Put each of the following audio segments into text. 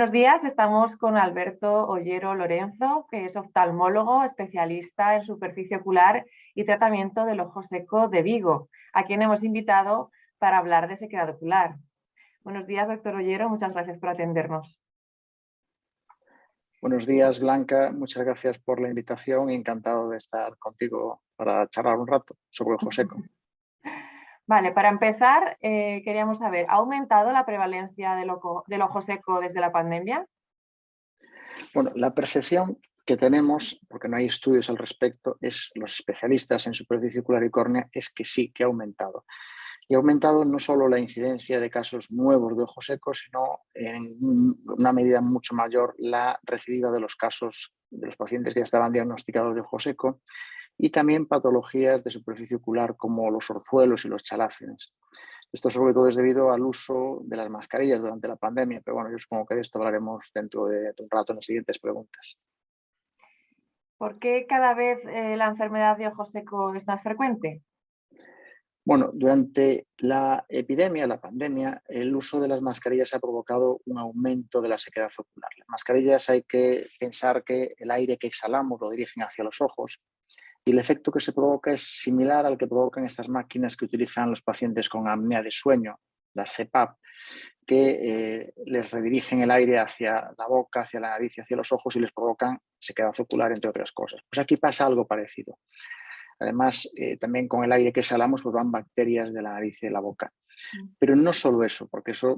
Buenos días, estamos con Alberto Ollero Lorenzo, que es oftalmólogo, especialista en superficie ocular y tratamiento del ojo seco de Vigo, a quien hemos invitado para hablar de sequedad ocular. Buenos días, doctor Ollero, muchas gracias por atendernos. Buenos días, Blanca, muchas gracias por la invitación, encantado de estar contigo para charlar un rato sobre ojo seco. Vale, para empezar, queríamos saber, ¿ha aumentado la prevalencia del ojo seco desde la pandemia? Bueno, la percepción que tenemos, porque no hay estudios al respecto, es los especialistas en superficie ocular y córnea, es que sí, que ha aumentado. Y ha aumentado no solo la incidencia de casos nuevos de ojo seco, sino en una medida mucho mayor la recidiva de los casos de los pacientes que ya estaban diagnosticados de ojo seco y también patologías de superficie ocular como los orzuelos y los chalácenes. Esto sobre todo es debido al uso de las mascarillas durante la pandemia, pero bueno, yo supongo que de esto hablaremos dentro de un rato en las siguientes preguntas. ¿Por qué cada vez la enfermedad de ojo seco es más frecuente? Bueno, durante la epidemia, la pandemia, el uso de las mascarillas ha provocado un aumento de la sequedad ocular. Las mascarillas hay que pensar que el aire que exhalamos lo dirigen hacia los ojos y el efecto que se provoca es similar al que provocan estas máquinas que utilizan los pacientes con apnea de sueño, las CPAP, que les redirigen el aire hacia la boca, hacia la nariz y hacia los ojos y les provocan sequedad ocular, entre otras cosas. Pues aquí pasa algo parecido. Además, también con el aire que exhalamos pues van bacterias de la nariz y de la boca. Pero no solo eso, porque eso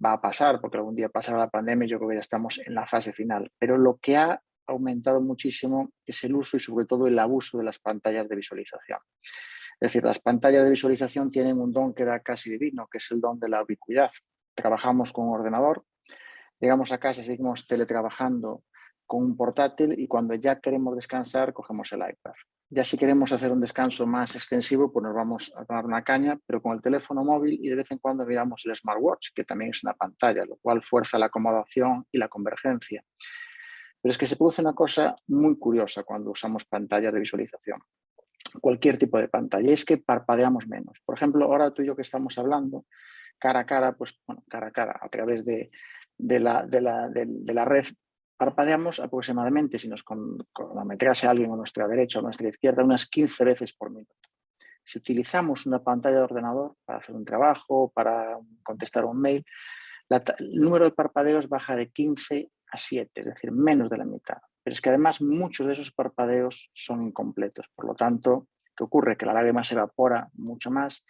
va a pasar, porque algún día pasará la pandemia y yo creo que ya estamos en la fase final. Pero lo que ha aumentado muchísimo es el uso y sobre todo el abuso de las pantallas de visualización. Es decir, las pantallas de visualización tienen un don que era casi divino, que es el don de la ubicuidad. Trabajamos con un ordenador, llegamos a casa, seguimos teletrabajando con un portátil y cuando ya queremos descansar cogemos el iPad. Ya si queremos hacer un descanso más extensivo, pues nos vamos a tomar una caña, pero con el teléfono móvil y de vez en cuando miramos el smartwatch, que también es una pantalla, lo cual fuerza la acomodación y la convergencia. Pero es que se produce una cosa muy curiosa cuando usamos pantallas de visualización. Cualquier tipo de pantalla, es que parpadeamos menos. Por ejemplo, ahora tú y yo que estamos hablando, cara a cara, pues bueno, cara a cara, a través de la red, parpadeamos aproximadamente, si nos cronometrase alguien a nuestra derecha o a nuestra izquierda, unas 15 veces por minuto. Si utilizamos una pantalla de ordenador para hacer un trabajo, para contestar un mail, el número de parpadeos baja de 15 a 7, es decir, menos de la mitad. Pero es que además muchos de esos parpadeos son incompletos. Por lo tanto, ¿qué ocurre? Que la lágrima se evapora mucho más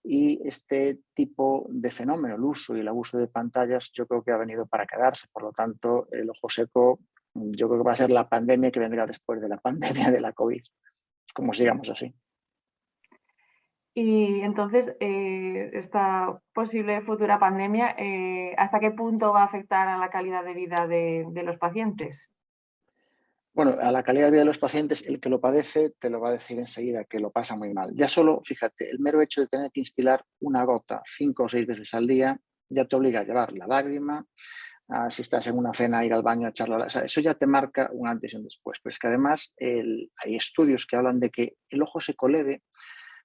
y este tipo de fenómeno, el uso y el abuso de pantallas, yo creo que ha venido para quedarse. Por lo tanto, el ojo seco yo creo que va a ser la pandemia que vendrá después de la pandemia de la COVID, como sigamos así. Y entonces, esta posible futura pandemia, ¿hasta qué punto va a afectar a la calidad de vida de los pacientes? Bueno, a la calidad de vida de los pacientes, el que lo padece te lo va a decir enseguida, que lo pasa muy mal. Ya solo, fíjate, el mero hecho de tener que instilar una gota 5 o 6 veces al día ya te obliga a llevar la lágrima, si estás en una cena, ir al baño a echarla. O sea, eso ya te marca un antes y un después. Pero es que además hay estudios que hablan de que el ojo seco leve,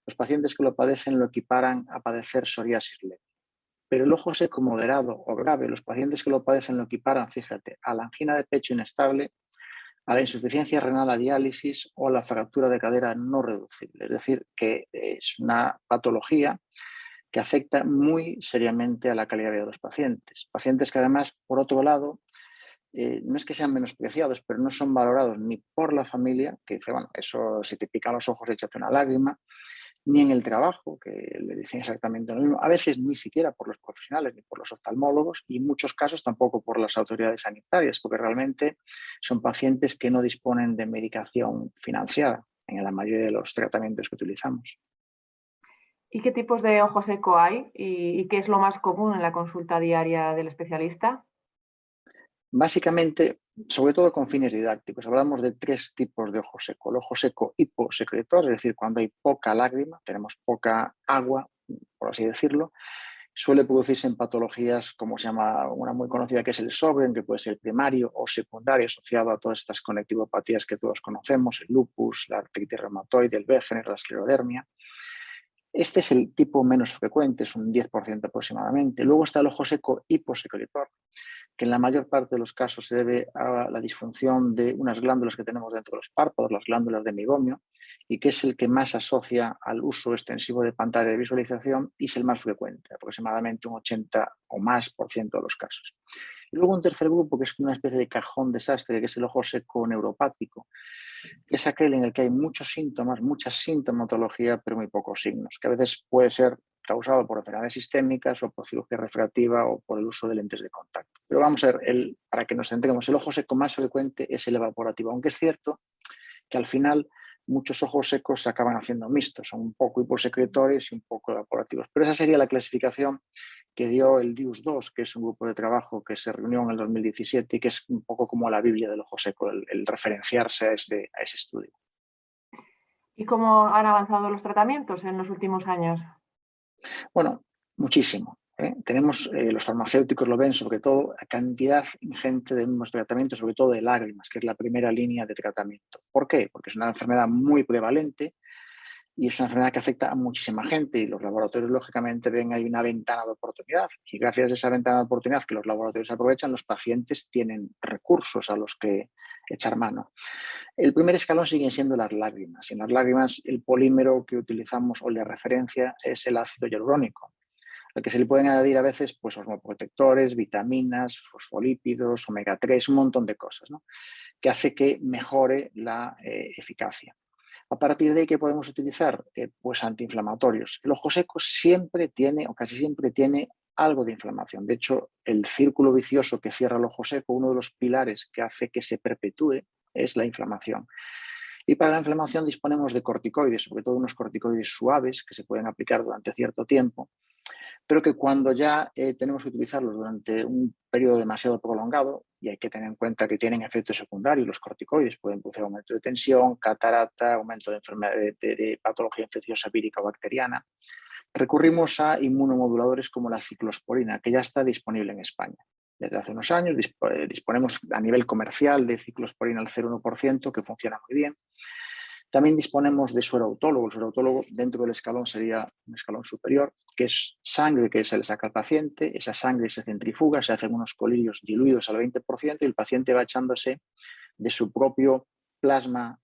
los pacientes que lo padecen lo equiparan a padecer psoriasis leve. Pero el ojo seco moderado o grave, los pacientes que lo padecen lo equiparan, fíjate, a la angina de pecho inestable, a la insuficiencia renal a diálisis o a la fractura de cadera no reducible. Es decir, que es una patología que afecta muy seriamente a la calidad de vida de los pacientes. Pacientes que además, por otro lado, no es que sean menospreciados, pero no son valorados ni por la familia, que dice, bueno, eso si te pican los ojos, échate una lágrima, ni en el trabajo, que le dicen exactamente lo mismo, a veces ni siquiera por los profesionales ni por los oftalmólogos y en muchos casos tampoco por las autoridades sanitarias, porque realmente son pacientes que no disponen de medicación financiada en la mayoría de los tratamientos que utilizamos. ¿Y qué tipos de ojo seco hay? ¿Y qué es lo más común en la consulta diaria del especialista? Básicamente, sobre todo con fines didácticos, hablamos de 3 tipos de ojo seco. El ojo seco hiposecretor, es decir, cuando hay poca lágrima, tenemos poca agua, por así decirlo. Suele producirse en patologías como se llama una muy conocida que es el Sjögren, que puede ser primario o secundario asociado a todas estas conectivopatías que todos conocemos, el lupus, la artritis reumatoide, el Wegener, la esclerodermia. Este es el tipo menos frecuente, es un 10% aproximadamente. Luego está el ojo seco hiposecretor, que en la mayor parte de los casos se debe a la disfunción de unas glándulas que tenemos dentro de los párpados, las glándulas de meiomio, y que es el que más asocia al uso extensivo de pantalla de visualización y es el más frecuente, aproximadamente un 80 o más por ciento de los casos. Y luego un tercer grupo que es una especie de cajón desastre, que es el ojo seco neuropático, que es aquel en el que hay muchos síntomas, mucha sintomatología, pero muy pocos signos, que a veces puede ser causado por enfermedades sistémicas o por cirugía refractiva o por el uso de lentes de contacto. Pero vamos a ver, para que nos centremos, el ojo seco más frecuente es el evaporativo, aunque es cierto que al final muchos ojos secos se acaban haciendo mixtos, son un poco hiposecretores y un poco evaporativos. Pero esa sería la clasificación que dio el DIUS-2, que es un grupo de trabajo que se reunió en el 2017 y que es un poco como la Biblia del ojo seco, el referenciarse a ese estudio. ¿Y cómo han avanzado los tratamientos en los últimos años? Bueno, muchísimo. Tenemos, los farmacéuticos lo ven, sobre todo, a cantidad ingente de nuevos tratamientos, sobre todo de lágrimas, que es la primera línea de tratamiento. ¿Por qué? Porque es una enfermedad muy prevalente y es una enfermedad que afecta a muchísima gente y los laboratorios, lógicamente, ven ahí una ventana de oportunidad. Y gracias a esa ventana de oportunidad que los laboratorios aprovechan, los pacientes tienen recursos a los que echar mano. El primer escalón siguen siendo las lágrimas. Y en las lágrimas, el polímero que utilizamos o la referencia es el ácido hialurónico, al que se le pueden añadir a veces pues, osmoprotectores, vitaminas, fosfolípidos, omega 3, un montón de cosas, ¿no? Que hace que mejore la eficacia. A partir de ahí, ¿qué podemos utilizar? Pues antiinflamatorios. El ojo seco siempre tiene, o casi siempre tiene, algo de inflamación. De hecho, el círculo vicioso que cierra el ojo seco, uno de los pilares que hace que se perpetúe, es la inflamación. Y para la inflamación disponemos de corticoides, sobre todo unos corticoides suaves que se pueden aplicar durante cierto tiempo, pero que cuando ya tenemos que utilizarlos durante un periodo demasiado prolongado, y hay que tener en cuenta que tienen efectos secundarios, los corticoides pueden producir aumento de tensión, catarata, aumento de enfermedad de patología infecciosa vírica o bacteriana, recurrimos a inmunomoduladores como la ciclosporina, que ya está disponible en España. Desde hace unos años disponemos a nivel comercial de ciclosporina al 0,1%, que funciona muy bien. También disponemos de suero autólogo. El suero autólogo dentro del escalón sería un escalón superior, que es sangre que se le saca al paciente, esa sangre se centrifuga, se hacen unos colirios diluidos al 20% y el paciente va echándose de su propio plasma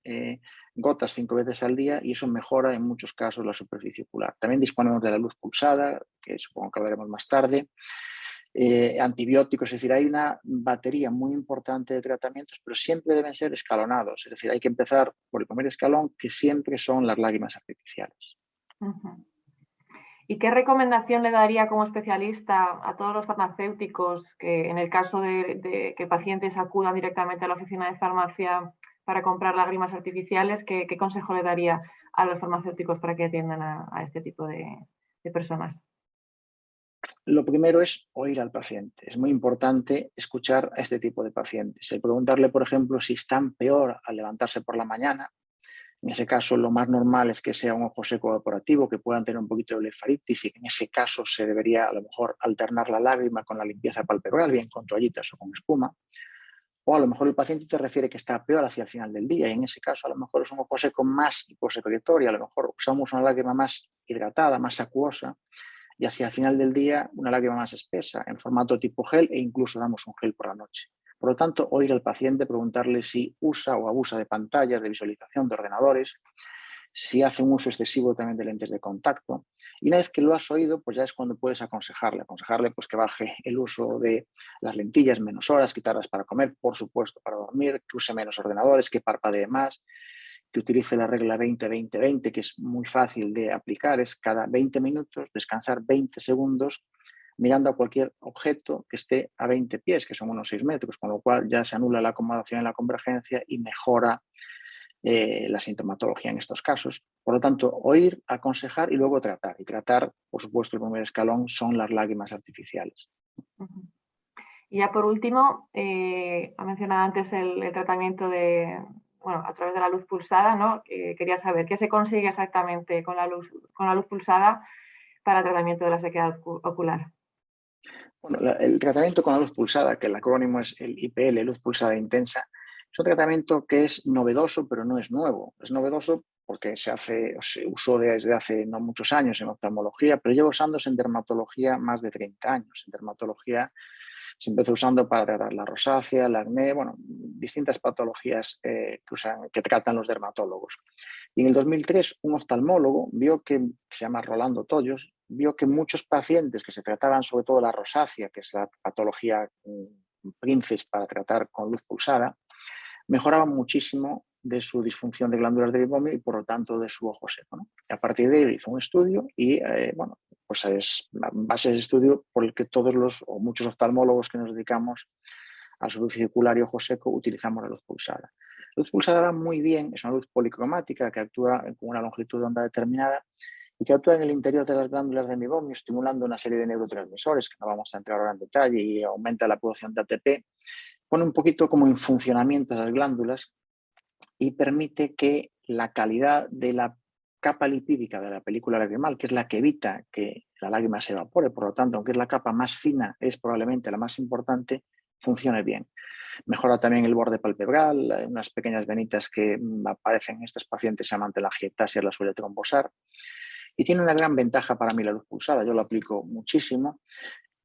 gotas 5 veces al día y eso mejora en muchos casos la superficie ocular. También disponemos de la luz pulsada, que supongo que hablaremos más tarde, antibióticos, es decir, hay una batería muy importante de tratamientos, pero siempre deben ser escalonados, es decir, hay que empezar por el primer escalón, que siempre son las lágrimas artificiales. Uh-huh. ¿Y qué recomendación le daría como especialista a todos los farmacéuticos que en el caso de que pacientes acudan directamente a la oficina de farmacia para comprar lágrimas artificiales, qué consejo le daría a los farmacéuticos para que atiendan a este tipo de personas? Lo primero es oír al paciente. Es muy importante escuchar a este tipo de pacientes. El preguntarle, por ejemplo, si están peor al levantarse por la mañana. En ese caso, lo más normal es que sea un ojo seco evaporativo, que puedan tener un poquito de blefaritis y en ese caso se debería a lo mejor alternar la lágrima con la limpieza palpebral, bien con toallitas o con espuma. O a lo mejor el paciente te refiere que está peor hacia el final del día y en ese caso a lo mejor es un ojo seco más hiposecretorio, a lo mejor usamos una lágrima más hidratada, más acuosa y hacia el final del día una lágrima más espesa en formato tipo gel e incluso damos un gel por la noche. Por lo tanto, oír al paciente, preguntarle si usa o abusa de pantallas, de visualización, de ordenadores, si hace un uso excesivo también de lentes de contacto. Y una vez que lo has oído, pues ya es cuando puedes aconsejarle pues que baje el uso de las lentillas menos horas, quitarlas para comer, por supuesto, para dormir, que use menos ordenadores, que parpadee más, que utilice la regla 20-20-20, que es muy fácil de aplicar, es cada 20 minutos descansar 20 segundos mirando a cualquier objeto que esté a 20 pies, que son unos 6 metros, con lo cual ya se anula la acomodación en la convergencia y mejora la sintomatología en estos casos. Por lo tanto, oír, aconsejar y luego tratar. Y tratar, por supuesto, el primer escalón son las lágrimas artificiales. Uh-huh. Y ya por último, ha mencionado antes el tratamiento a través de la luz pulsada, ¿no? Quería saber qué se consigue exactamente con la luz pulsada para el tratamiento de la sequedad ocular. Bueno, el tratamiento con la luz pulsada, que el acrónimo es el IPL, luz pulsada intensa, es un tratamiento que es novedoso, pero no es nuevo. Es novedoso porque se usó desde hace no muchos años en oftalmología, pero lleva usándose en dermatología más de 30 años. En dermatología se empezó usando para tratar la rosácea, el acné, bueno, distintas patologías que tratan los dermatólogos. Y en el 2003 un oftalmólogo vio que se llama Rolando Tollos, vio que muchos pacientes que se trataban sobre todo la rosácea, que es la patología princes para tratar con luz pulsada, mejoraban muchísimo de su disfunción de glándulas de bibomio y por lo tanto de su ojo seco, ¿no? Y a partir de ahí hizo un estudio y bueno, pues es la base de estudio por el que todos los o muchos oftalmólogos que nos dedicamos al superficie ocular y ojo seco utilizamos la luz pulsada. La luz pulsada va muy bien, es una luz policromática que actúa con una longitud de onda determinada y que actúa en el interior de las glándulas de mibomio, estimulando una serie de neurotransmisores, que no vamos a entrar ahora en detalle, y aumenta la producción de ATP, pone un poquito como en funcionamiento las glándulas y permite que la calidad de la capa lipídica de la película lacrimal, que es la que evita que la lágrima se evapore, por lo tanto, aunque es la capa más fina, es probablemente la más importante, funcione bien. Mejora también el borde palpebral, unas pequeñas venitas que aparecen en estos pacientes se llaman telangiectasia, la suele trombosar. Y tiene una gran ventaja para mí la luz pulsada, yo lo aplico muchísimo,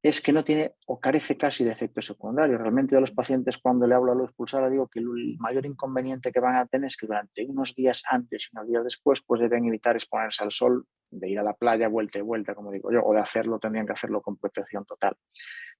es que no tiene o carece casi de efectos secundarios. Realmente yo a los pacientes cuando le hablo a luz pulsada digo que el mayor inconveniente que van a tener es que durante unos días antes y unos días después pues deben evitar exponerse al sol, de ir a la playa vuelta y vuelta, como digo yo, o de hacerlo, tendrían que hacerlo con protección total.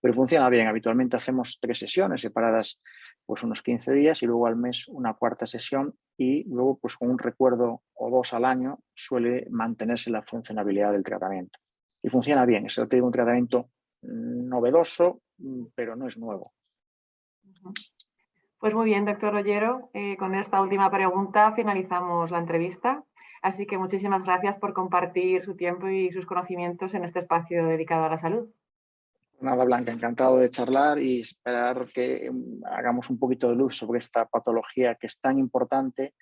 Pero funciona bien, habitualmente hacemos 3 sesiones separadas pues unos 15 días y luego al mes una cuarta sesión y luego pues con un recuerdo o 2 al año suele mantenerse la funcionabilidad del tratamiento. Y funciona bien, es un tratamiento novedoso, pero no es nuevo. Pues muy bien, doctor Ollero. Con esta última pregunta finalizamos la entrevista. Así que muchísimas gracias por compartir su tiempo y sus conocimientos en este espacio dedicado a la salud. Nada, Blanca, encantado de charlar y esperar que hagamos un poquito de luz sobre esta patología que es tan importante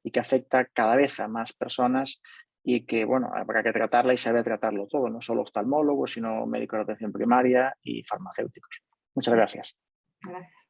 y que afecta cada vez a más personas y que, bueno, habrá que tratarla y saber tratarlo todo, no solo oftalmólogos, sino médicos de atención primaria y farmacéuticos. Muchas gracias. Gracias.